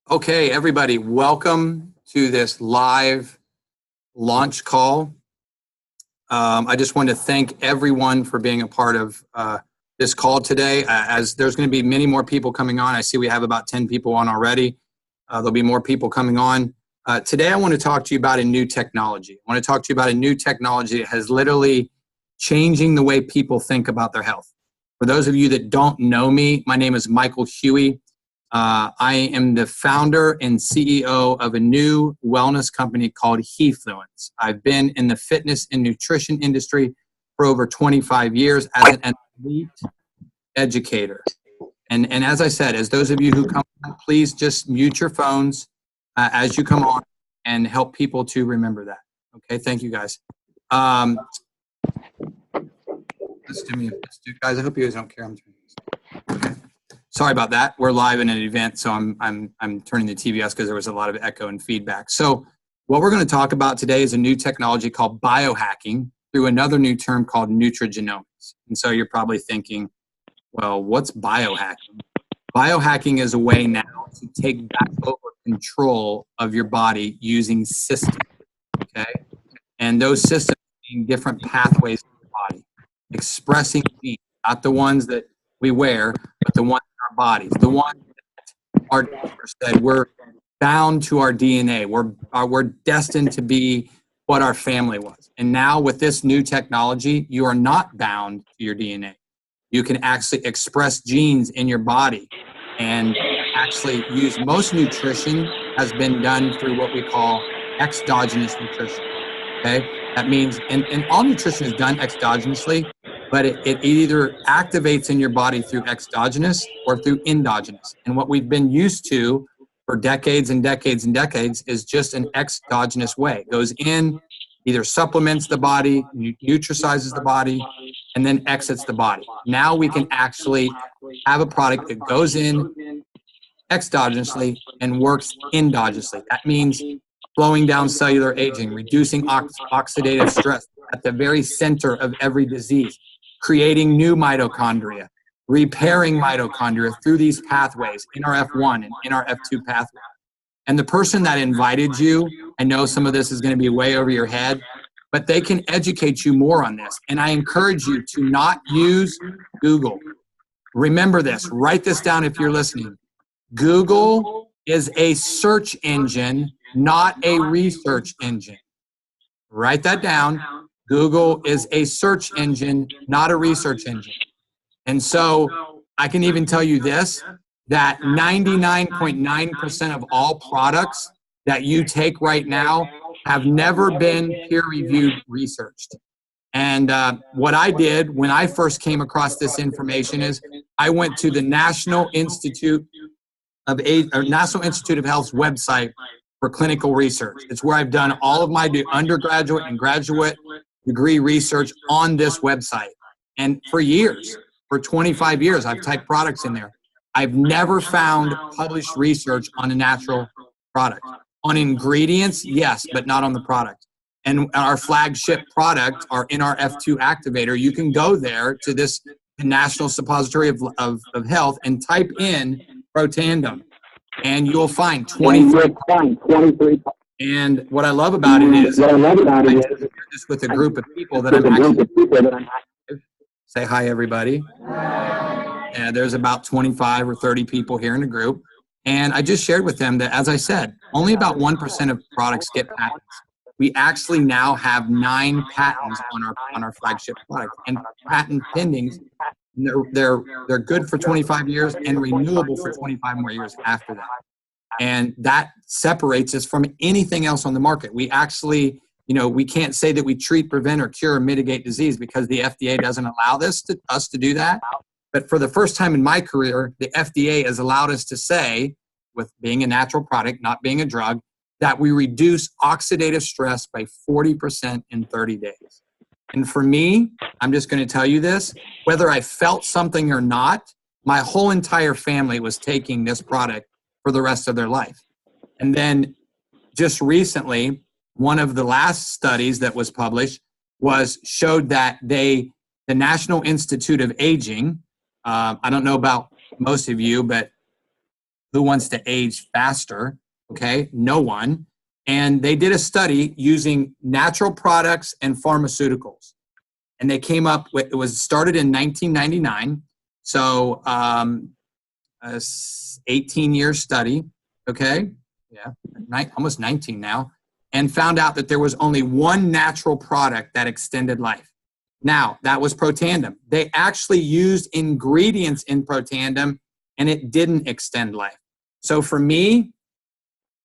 Okay, everybody, welcome to this live launch call. I just want to thank everyone for being a part of this call today. As there's going to be many more people coming on. I see we have about 10 people on already. There'll be more people coming on. Today, I want to talk to you about a new technology. I want to talk to you about a new technology that has literally changing the way people think about their health. For those of you that don't know me, my name is Michael Huey. I am the founder and CEO of a new wellness company called Hefluence. I've been in the fitness and nutrition industry for over 25 years as an elite educator. And as I said, as those of you who come on, please just mute your phones as you come on and help people to remember that. Okay, thank you guys. Guys, I hope you guys don't care. I'm turning this. Okay. Sorry about that. We're live in an event, so I'm turning the TV off because there was a lot of echo and feedback. So what we're going to talk about today is a new technology called biohacking through another new term called nutrigenomics. And so you're probably thinking, well, what's biohacking? Biohacking is a way now to take back over control of your body using systems, okay? And those systems being different pathways in your body, expressing genes, not the ones that we wear, but the ones in our bodies, the ones that our doctor said we're bound to our DNA. We're destined to be what our family was. And now with this new technology, you are not bound to your DNA. You can actually express genes in your body and actually use most nutrition has been done through what we call exogenous nutrition. Okay? That means, and all nutrition is done exogenously, but it either activates in your body through exogenous or through endogenous. And what we've been used to for decades and decades and decades is just an exogenous way. It goes in, either supplements the body, nutricizes the body, and then exits the body. Now we can actually have a product that goes in exogenously and works endogenously. That means slowing down cellular aging, reducing oxidative stress at the very center of every disease, creating new mitochondria, repairing mitochondria through these pathways, NRF1 and NRF2 pathway. And the person that invited you, I know some of this is going to be way over your head, but they can educate you more on this. And I encourage you to not use Google. Remember this, write this down if you're listening. Google is a search engine, not a research engine. Write that down. Google is a search engine, not a research engine. And so I can even tell you this, that 99.9% of all products that you take right now have never been peer-reviewed, researched. And what I did when I first came across this information is I went to the National Institute of Health's website for clinical research. It's where I've done all of my undergraduate and graduate degree research on this website. And for years, for 25 years, I've typed products in there. I've never found published research on a natural product. On ingredients, yes, but not on the product. And our flagship product, our NRF2 activator, you can go there to this National Suppository of Health and type in Protandim, and you'll find 23. And what I love about it is, I share this with a group of people that I'm actually. Say hi, everybody. And there's about 25 or 30 people here in the group. And I just shared with them that, as I said, only about 1% of products get patents. We actually now have 9 patents on our flagship product, and patent pendings. They're good for 25 years and renewable for 25 more years after that. And that separates us from anything else on the market. We actually, we can't say that we treat, prevent, or cure or mitigate disease because the FDA doesn't allow us to do that. But for the first time in my career, the FDA has allowed us to say, with being a natural product, not being a drug, that we reduce oxidative stress by 40% in 30 days. And for me, I'm just going to tell you this, whether I felt something or not, my whole entire family was taking this product for the rest of their life. And then just recently, one of the last studies that was published showed that the National Institute of Aging, I don't know about most of you, but Who wants to age faster? Okay, no one. And they did a study using natural products and pharmaceuticals. And they came up with, it was started in 1999. So a 18-year study, okay? Yeah, almost 19 now. And found out that there was only one natural product that extended life. Now, that was Protandim. They actually used ingredients in Protandim, and it didn't extend life. So for me,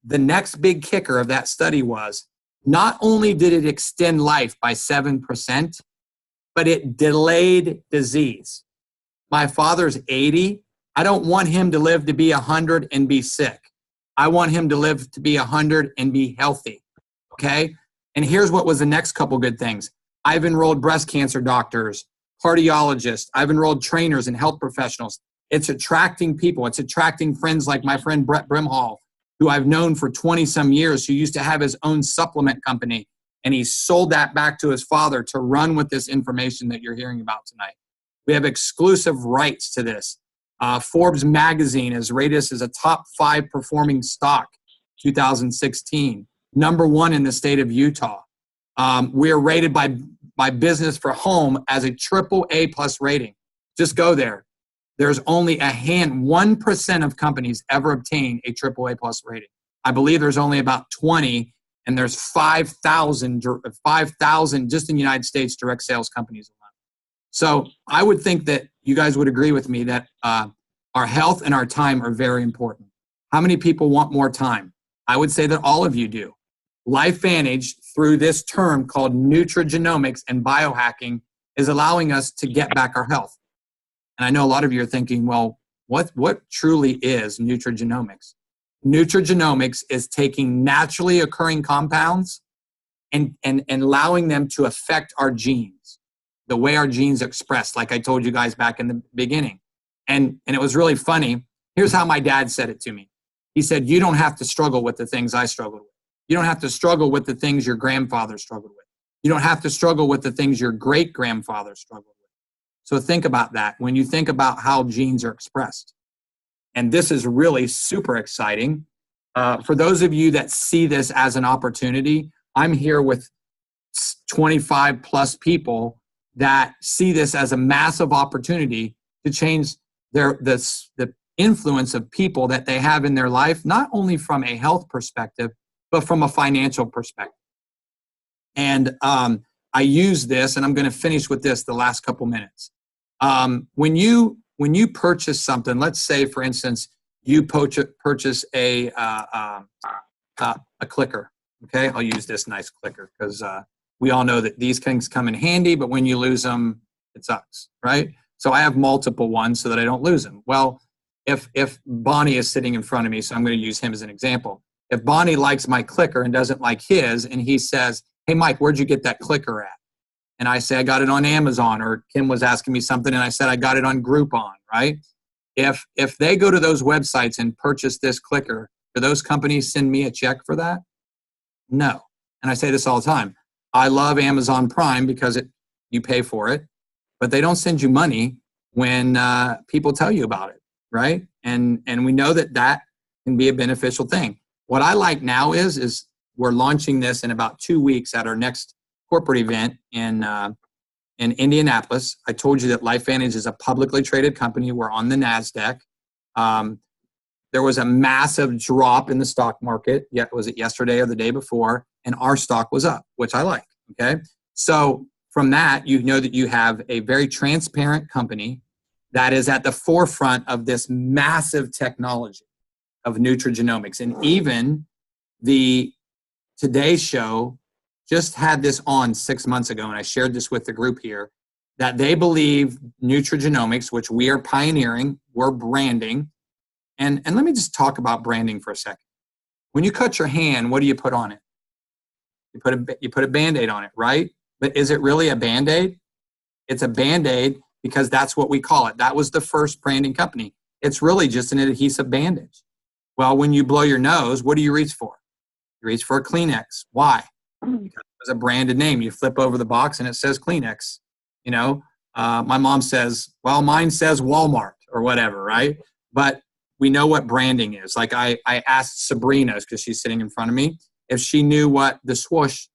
the next big kicker of that study was not only did it extend life by 7%, but it delayed disease. My father's 80. I don't want him to live to be 100 and be sick. I want him to live to be 100 and be healthy. Okay? And here's what was the next couple good things. I've enrolled breast cancer doctors, cardiologists. I've enrolled trainers and health professionals. It's attracting people. It's attracting friends like my friend Brett Brimhall, who I've known for 20 some years, who used to have his own supplement company. And he sold that back to his father to run with this information that you're hearing about tonight. We have exclusive rights to this. Forbes magazine has rated us as a top 5 performing stock 2016, #1 in the state of Utah. We are rated by Business for Home as a AAA plus rating. Just go there. There's only 1% of companies ever obtain a AAA plus rating. I believe there's only about 20, and there's 5,000 just in the United States direct sales companies alone. So I would think that you guys would agree with me that our health and our time are very important. How many people want more time? I would say that all of you do. LifeVantage, through this term called nutrigenomics and biohacking, is allowing us to get back our health. And I know a lot of you are thinking, well, what truly is nutrigenomics? Nutrigenomics is taking naturally occurring compounds and allowing them to affect our genes, the way our genes express, like I told you guys back in the beginning. And it was really funny. Here's how my dad said it to me. He said, you don't have to struggle with the things I struggled with. You don't have to struggle with the things your grandfather struggled with. You don't have to struggle with the things your great-grandfather struggled with. So think about that when you think about how genes are expressed. And this is really super exciting. For those of you that see this as an opportunity, I'm here with 25 plus people that see this as a massive opportunity to change the influence of people that they have in their life, not only from a health perspective, but from a financial perspective. And I use this, and I'm going to finish with this the last couple minutes. When you purchase something, let's say, for instance, you purchase a clicker. Okay, I'll use this nice clicker because we all know that these things come in handy, but when you lose them, it sucks, right? So I have multiple ones so that I don't lose them. Well, if Bonnie is sitting in front of me, so I'm going to use him as an example. If Bonnie likes my clicker and doesn't like his, and he says, hey, Mike, where'd you get that clicker at? And I say, I got it on Amazon, or Kim was asking me something, and I said, I got it on Groupon, right? If they go to those websites and purchase this clicker, do those companies send me a check for that? No. And I say this all the time. I love Amazon Prime because you pay for it, but they don't send you money when people tell you about it, right? And we know that can be a beneficial thing. What I like now is we're launching this in about 2 weeks at our next corporate event in Indianapolis. I told you that LifeVantage is a publicly traded company. We're on the NASDAQ. There was a massive drop in the stock market. Was it yesterday or the day before? And our stock was up, which I like, okay? So from that, you know that you have a very transparent company that is at the forefront of this massive technology of nutrigenomics. And even the Today Show just had this on 6 months ago, and I shared this with the group here, that they believe nutrigenomics, which we are pioneering, we're branding. And let me just talk about branding for a second. When you cut your hand, what do you put on it? You put a Band-Aid on it, right? But is it really a Band-Aid? It's a Band-Aid because that's what we call it. That was the first branding company. It's really just an adhesive bandage. Well, when you blow your nose, what do you reach for? You reach for a Kleenex. Why? Because it was a branded name. You flip over the box and it says Kleenex. You know, my mom says, well, mine says Walmart or whatever, right? But we know what branding is. Like I asked Sabrina, because she's sitting in front of me, if she knew what the swoosh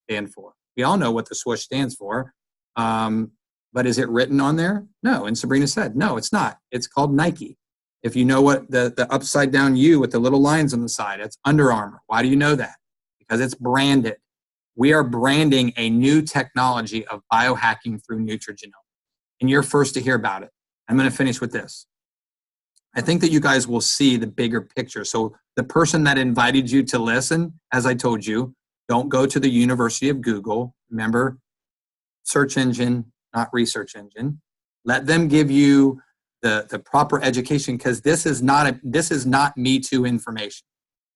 stand for. We all know what the swoosh stands for. But is it written on there? No. And Sabrina said, no, it's not. It's called Nike. If you know what the upside down U with the little lines on the side, it's Under Armour. Why do you know that? Because it's branded. We are branding a new technology of biohacking through nutrigenomics. And you're first to hear about it. I'm going to finish with this. I think that you guys will see the bigger picture. So the person that invited you to listen, as I told you, don't go to the University of Google. Remember, search engine, not research engine. Let them give you the proper education, because this is not Me Too information.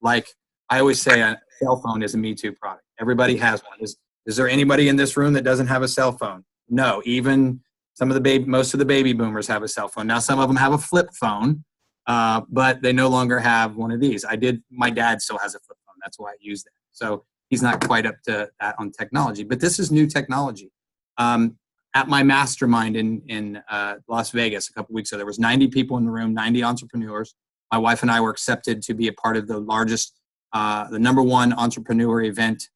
Like I always say, a cell phone is a Me Too product. Everybody has one. Is there anybody in this room that doesn't have a cell phone? No. Even most of the baby boomers have a cell phone. Now some of them have a flip phone, but they no longer have one of these. My dad still has a flip phone. That's why I use that. So he's not quite up to that on technology, but this is new technology. At my mastermind in Las Vegas a couple weeks ago, there was 90 people in the room, 90 entrepreneurs. My wife and I were accepted to be a part of the largest, the #1 entrepreneur event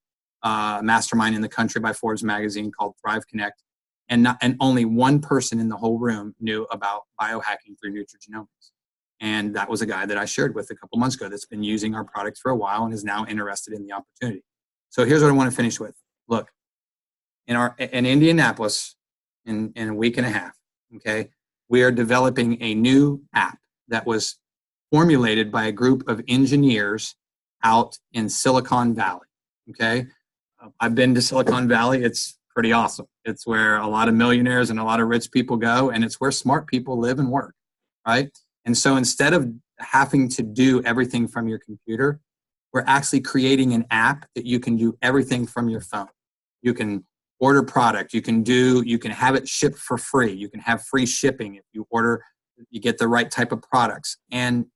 mastermind in the country by Forbes magazine, called Thrive Connect. And only one person in the whole room knew about biohacking through nutrigenomics. And that was a guy that I shared with a couple months ago that's been using our products for a while and is now interested in the opportunity. So here's what I want to finish with. Look, in Indianapolis, in a week and a half, okay, we are developing a new app that was formulated by a group of engineers out in Silicon Valley, okay? I've been to Silicon Valley. It's pretty awesome. It's where a lot of millionaires and a lot of rich people go, and it's where smart people live and work, right? And so instead of having to do everything from your computer, we're actually creating an app that you can do everything from your phone. You can order product, you can have it shipped for free. You can have free shipping if you order, you get the right type of products. And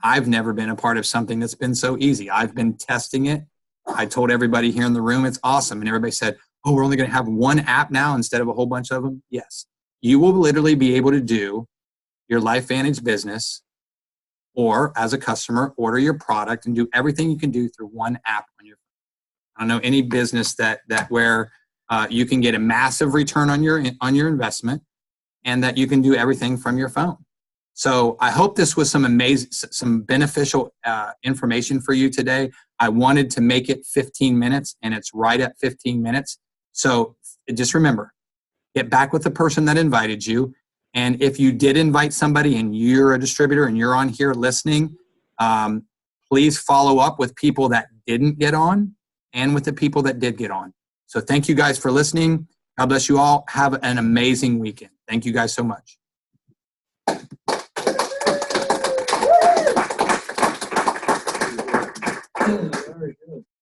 I've never been a part of something that's been so easy. I've been testing it. I told everybody here in the room it's awesome. And everybody said, oh, we're only going to have one app now instead of a whole bunch of them. Yes. You will literally be able to do your LifeVantage business, or as a customer, order your product and do everything you can do through one app on your phone. I don't know any business that where you can get a massive return on your investment, and that you can do everything from your phone. So I hope this was some beneficial information for you today. I wanted to make it 15 minutes, and it's right at 15 minutes. So just remember, get back with the person that invited you. And if you did invite somebody and you're a distributor and you're on here listening, please follow up with people that didn't get on and with the people that did get on. So thank you guys for listening. God bless you all. Have an amazing weekend. Thank you guys so much.